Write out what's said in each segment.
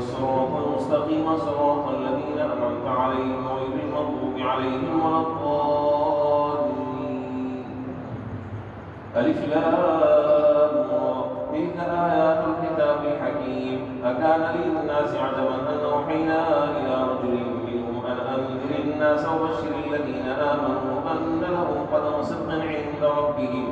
الصراط المستقيم صراط الذين أنعمت عليهم غير المغضوب عليهم ولا الضالين. ألف لام را. تلك آيات الكتاب الحكيم. أكان للناس عجبا أن أوحينا إلى رجل منهم أن أنذر الناس وبشر الذين آمنوا أن لهم قدم صدق عند ربهم.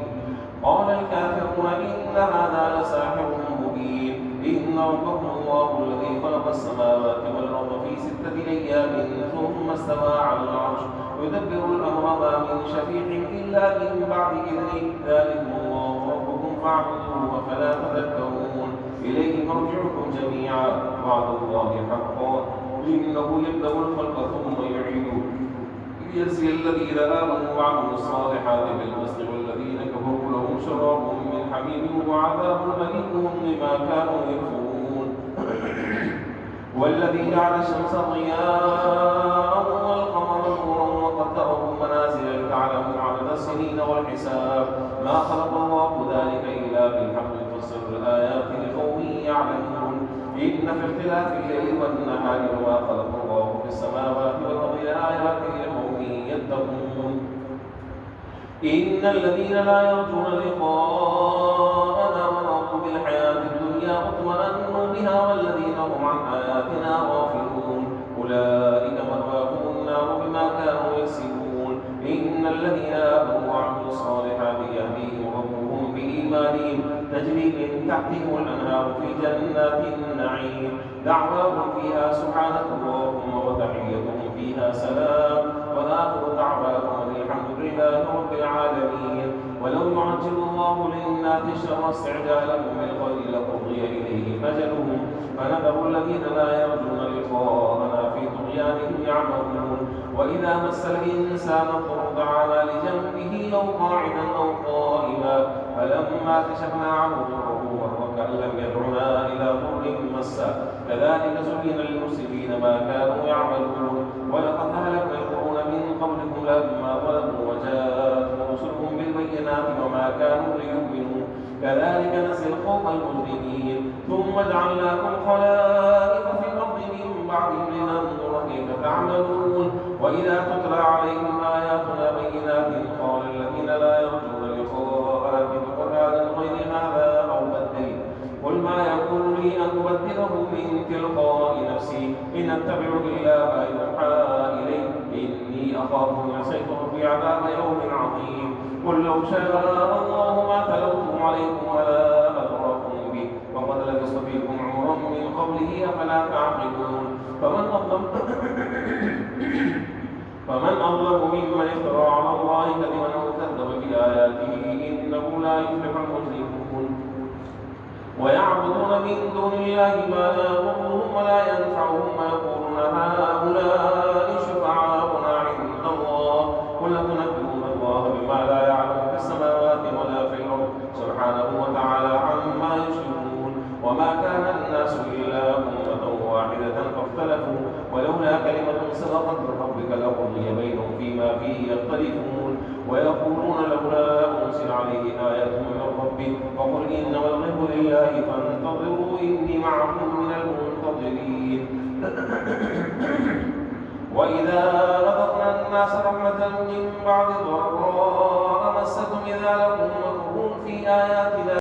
قال الكافرون إن هذا لساحر مبين. إن ربكم الله الذي خلق السماوات والأرض في 6 أيام ثم استوى على العرش يدبر الأمر ما من شفيع إلا من بعد إذنه ذلكم الله ربكم فاعبدوه أفلا تذكرون. إليه مرجعكم جميعا وعد الله حقا إنه يبدأ الخلق ثم يعيده ليجزي الذين آمنوا وعملوا الصالحات بالقسط والذين كفروا لهم شراب من حميم وعذاب أليم بما كانوا يكفرون. والذي جعل الشمس ضياء والقمر نورا وقدره منازل لتعلموا عدد السنين والحساب ما خلق الله ذلك إلا بالحق يفسر الآيات لقوم يعلمون. إن في اختلاف الليل والنهار وما خلق الله في السماوات والأرض لآيات لقوم يتقون. إن الذين لا يرجون لقاءنا ورضوا بالحياة الدنيا واطمأنوا بها والذين هم عن آياتنا غافلون أولئك مأواهم النار بما كانوا يكسبون. إن الذين آمنوا وعملوا الصالحات يهديهم ربهم بإيمانهم تجري من تحتهم الأنهار في جنات النعيم دعواهم فيها سبحانك اللهم وتحيتهم فيها سلام وآخر دعواهم الحمد لله رب العالمين. ولو يعجل الله للناس الشر استعجالهم بالخير لقضي إليهم أجلهم فنذر الذين لا يرجون لقاءنا في طغيانهم يعمهون. وإذا مس الإنسان الضر دعانا لجنبه أو قاعدا أو قائما فلما كشفنا عنه ضره مر كأن لم يدعنا إلى ضر مسه كذلك زين للمسرفين ما كانوا يعملون. ولقد أهلكنا القرون من قبلكم لما ظلموا وجاءتهم رسلهم بالبينات وما كانوا ليؤمنوا كذلك نجزي القوم المجرمين. ثم جعلناكم خلائف في الأرض من بعدهم لننظر كيف تعملون. وإذا تتلى عليهم آياتنا بينات قال الذين لا يرجون لقاءنا بقرآن غير هذا أو بدل قل ما يكون لي أن أبدله من تلقاء نفسي إن أتبع إلا ما يوحى إلي إني أخاف إن عصيت ربي عذاب يوم عظيم. قل لو شاء الله ما تلوته عليكم ولا أدراكم به وقد لبثت فيكم عمرا من قبله أفلا تعقلون. فمن أظلم ممن افترى على الله كذبا أو كذب بآياته إنه لا يفلح المجرمون. ويعبدون من دون الله ما لا يضرهم ولا ينفعهم ويقولون هؤلاء شفعاؤنا عند الله قل أتنبئون الله بما لا يعلم في السماوات ولا في الأرض سبحانه وتعالى عما يشركون. وما كان الناس إلا أمة واحدة فاختلفوا ولولا كلمة سبقت من ربك لقضي بينهم فيما فيه يختلفون. ويقولون لولا أنزل عليه آية من ربه وقل إنما الغيب لله فانتظروا إني معكم من المنتظرين. وإذا أذقنا الناس رحمة من بعد ضراء مستهم إذا لهم مكر في آياتنا